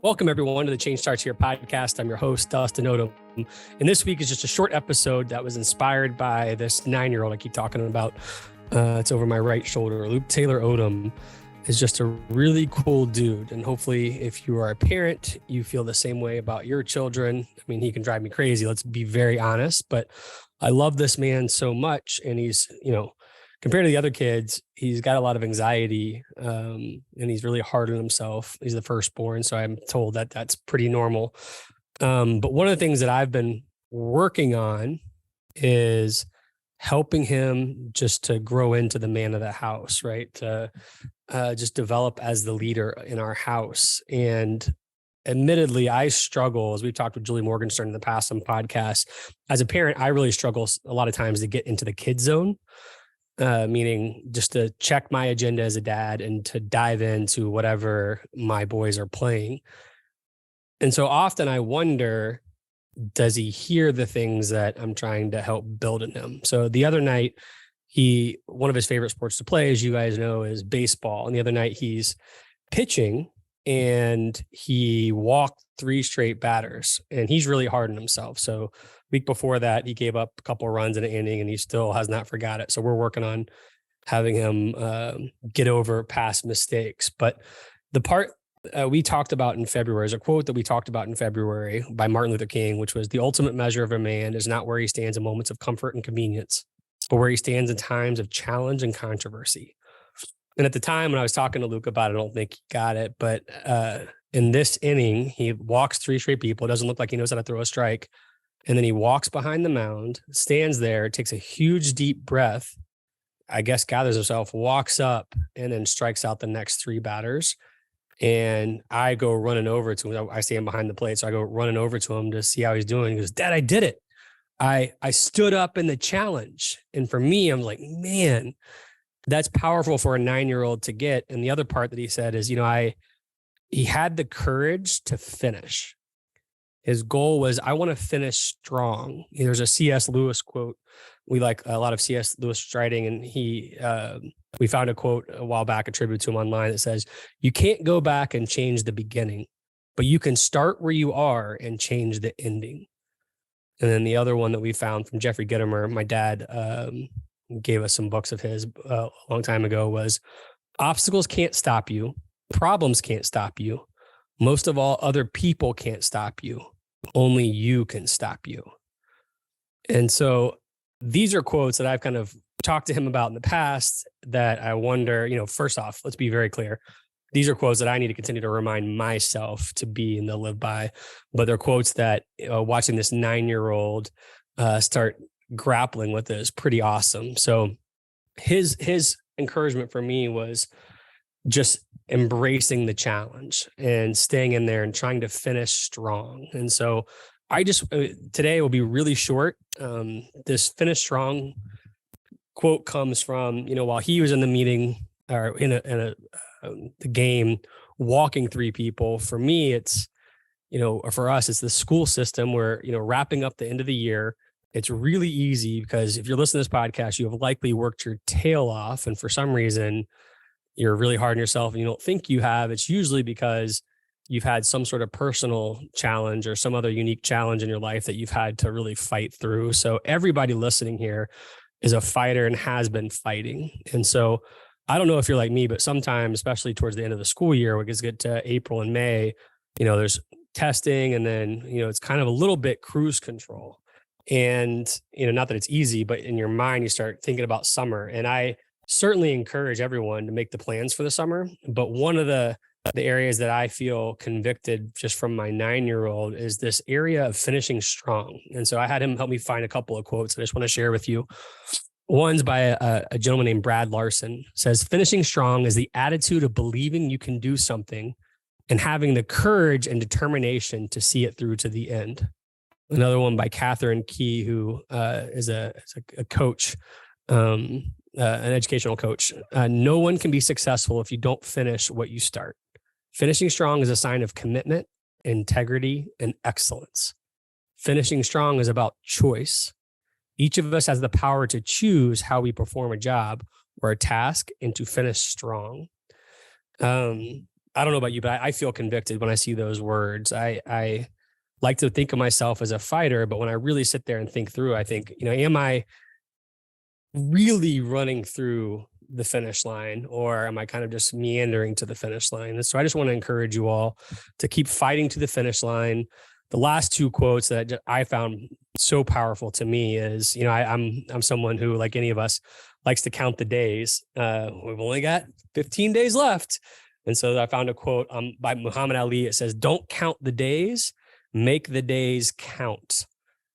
Welcome, everyone, to the Change Starts Here podcast. I'm your host, Dustin Odom. And this week is just a short episode that was inspired by this 9-year-old I keep talking about. It's over my right shoulder. Luke Taylor Odom is just a really cool dude. And hopefully, if you are a parent, you feel the same way about your children. I mean, he can drive me crazy. Let's be very honest. But I love this man so much. And he's, compared to the other kids, he's got a lot of anxiety and he's really hard on himself. He's the firstborn, so I'm told that that's pretty normal. But one of the things that I've been working on is helping him just to grow into the man of the house, right? To just develop as the leader in our house. And admittedly, I struggle, as we've talked with Julie Morgenstern in the past on podcasts. As a parent, I really struggle a lot of times to get into the kid zone. Meaning just to check my agenda as a dad and to dive into whatever my boys are playing. And so often I wonder, does he hear the things that I'm trying to help build in him? So the other night, one of his favorite sports to play, as you guys know, is baseball. And the other night he's pitching and he walked 3 straight batters and he's really hard on himself. So week before that, he gave up a couple of runs in an inning and he still has not forgot it. So we're working on having him get over past mistakes. But the part we talked about in February is a quote that we talked about in February by Martin Luther King, which was, "The ultimate measure of a man is not where he stands in moments of comfort and convenience, but where he stands in times of challenge and controversy." And at the time when I was talking to Luke about it, I don't think he got it. But in this inning, he walks 3 straight people. It doesn't look like he knows how to throw a strike. And then he walks behind the mound, stands there, takes a huge deep breath, I guess gathers himself, walks up, and then strikes out the next 3 batters. And I go running over to him. I stand behind the plate. So I go running over to him to see how he's doing. He goes, "Dad, I did it. I stood up in the challenge." And for me, I'm like, man, that's powerful for a 9-year-old to get. And the other part that he said is, he had the courage to finish. His goal was, I want to finish strong. There's a C.S. Lewis quote. We like a lot of C.S. Lewis writing, and we found a quote a while back, a tribute to him online, that says, "You can't go back and change the beginning, but you can start where you are and change the ending." And then the other one that we found from Jeffrey Gitomer, my dad gave us some books of his a long time ago, was, "Obstacles can't stop you. Problems can't stop you. Most of all, other people can't stop you. Only you can stop you." And so these are quotes that I've kind of talked to him about in the past that I wonder, first off, let's be very clear. These are quotes that I need to continue to remind myself to be and to live by. But they're quotes that watching this 9-year-old start grappling with is pretty awesome. So his encouragement for me was just embracing the challenge and staying in there and trying to finish strong. And so I just, today will be really short. This finish strong quote comes from, while he was in the meeting or in the game, walking 3 people. For me, it's, or for us, it's the school system where, wrapping up the end of the year. It's really easy because if you're listening to this podcast, you have likely worked your tail off. And for some reason, you're really hard on yourself and you don't think you have. It's usually because you've had some sort of personal challenge or some other unique challenge in your life that you've had to really fight through. So everybody listening here is a fighter and has been fighting. And so I don't know if you're like me, but sometimes, especially towards the end of the school year, when it gets to April and May, there's testing and then, it's kind of a little bit cruise control. And, not that it's easy, but in your mind, you start thinking about summer. And I certainly encourage everyone to make the plans for the summer. But one of the areas that I feel convicted just from my 9-year-old is this area of finishing strong. And so I had him help me find a couple of quotes that I just want to share with you. One's by a gentleman named Brad Larson. It says, "Finishing strong is the attitude of believing you can do something and having the courage and determination to see it through to the end." Another one by Catherine Key, who is a coach, an educational coach. "No one can be successful if you don't finish what you start. Finishing strong is a sign of commitment, integrity, and excellence. Finishing strong is about choice. Each of us has the power to choose how we perform a job or a task and to finish strong." I don't know about you, but I feel convicted when I see those words. I like to think of myself as a fighter, but when I really sit there and think through, I think, am I really running through the finish line, or am I kind of just meandering to the finish line? And so I just want to encourage you all to keep fighting to the finish line. The last two quotes that I found so powerful to me is, I'm someone who, like any of us, likes to count the days. We've only got 15 days left. And so I found a quote by Muhammad Ali. It says, "Don't count the days, make the days count."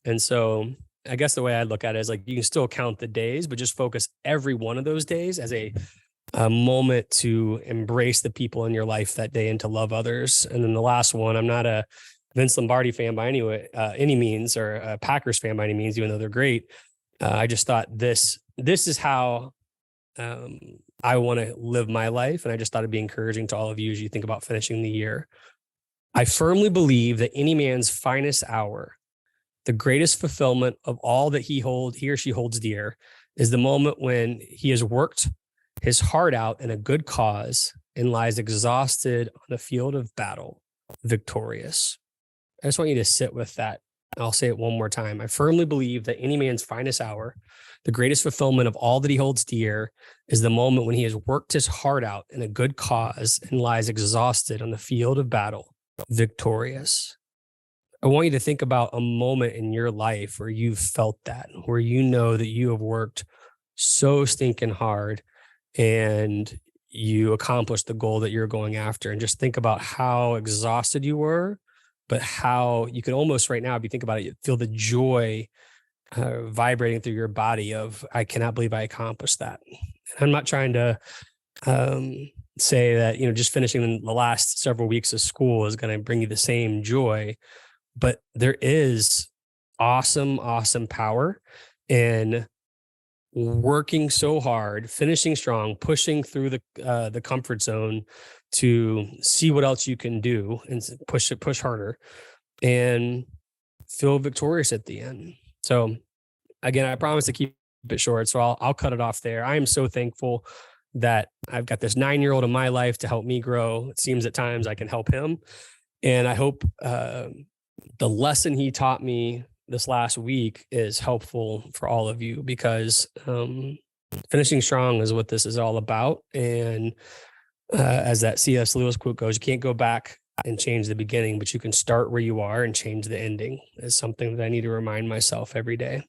And so I guess the way I look at it is like, you can still count the days, but just focus every one of those days as a moment to embrace the people in your life that day and to love others. And then the last one, I'm not a Vince Lombardi fan by any means, or a Packers fan by any means, even though they're great. I just thought this is how I want to live my life. And I just thought it'd be encouraging to all of you as you think about finishing the year. "I firmly believe that any man's finest hour, the greatest fulfillment of all that he or she holds dear, is the moment when he has worked his heart out in a good cause and lies exhausted on the field of battle, victorious." I just want you to sit with that. I'll say it one more time. "I firmly believe that any man's finest hour, the greatest fulfillment of all that he holds dear, is the moment when he has worked his heart out in a good cause and lies exhausted on the field of battle, victorious." I want you to think about a moment in your life where you've felt that, where you know that you have worked so stinking hard and you accomplished the goal that you're going after. And just think about how exhausted you were, but how you could almost right now, if you think about it, you feel the joy vibrating through your body of, "I cannot believe I accomplished that." And I'm not trying to say that, just finishing the last several weeks of school is going to bring you the same joy, but there is awesome power in working so hard, finishing strong, pushing through the comfort zone to see what else you can do and push harder and feel victorious at the end. So again, I promise to keep it short, so I'll cut it off there. I am so thankful that I've got this 9-year-old in my life to help me grow. It seems at times I can help him. And I hope the lesson he taught me this last week is helpful for all of you, because finishing strong is what this is all about. And as that C.S. Lewis quote goes, you can't go back and change the beginning, but you can start where you are and change the ending, is something that I need to remind myself every day.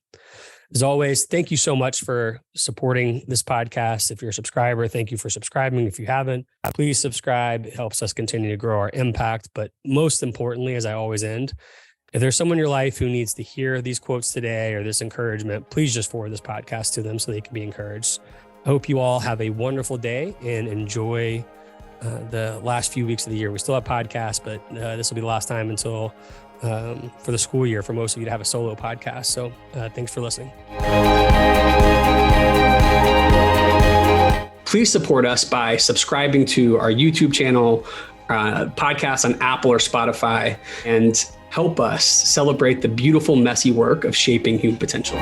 As always, thank you so much for supporting this podcast. If you're a subscriber, thank you for subscribing. If you haven't, please subscribe. It helps us continue to grow our impact. But most importantly, as I always end, if there's someone in your life who needs to hear these quotes today or this encouragement, please just forward this podcast to them so they can be encouraged. I hope you all have a wonderful day and enjoy the last few weeks of the year. We still have podcasts, but this will be the last time until for the school year for most of you to have a solo podcast. So thanks for listening. Please support us by subscribing to our YouTube channel, podcasts on Apple or Spotify, and help us celebrate the beautiful, messy work of shaping human potential.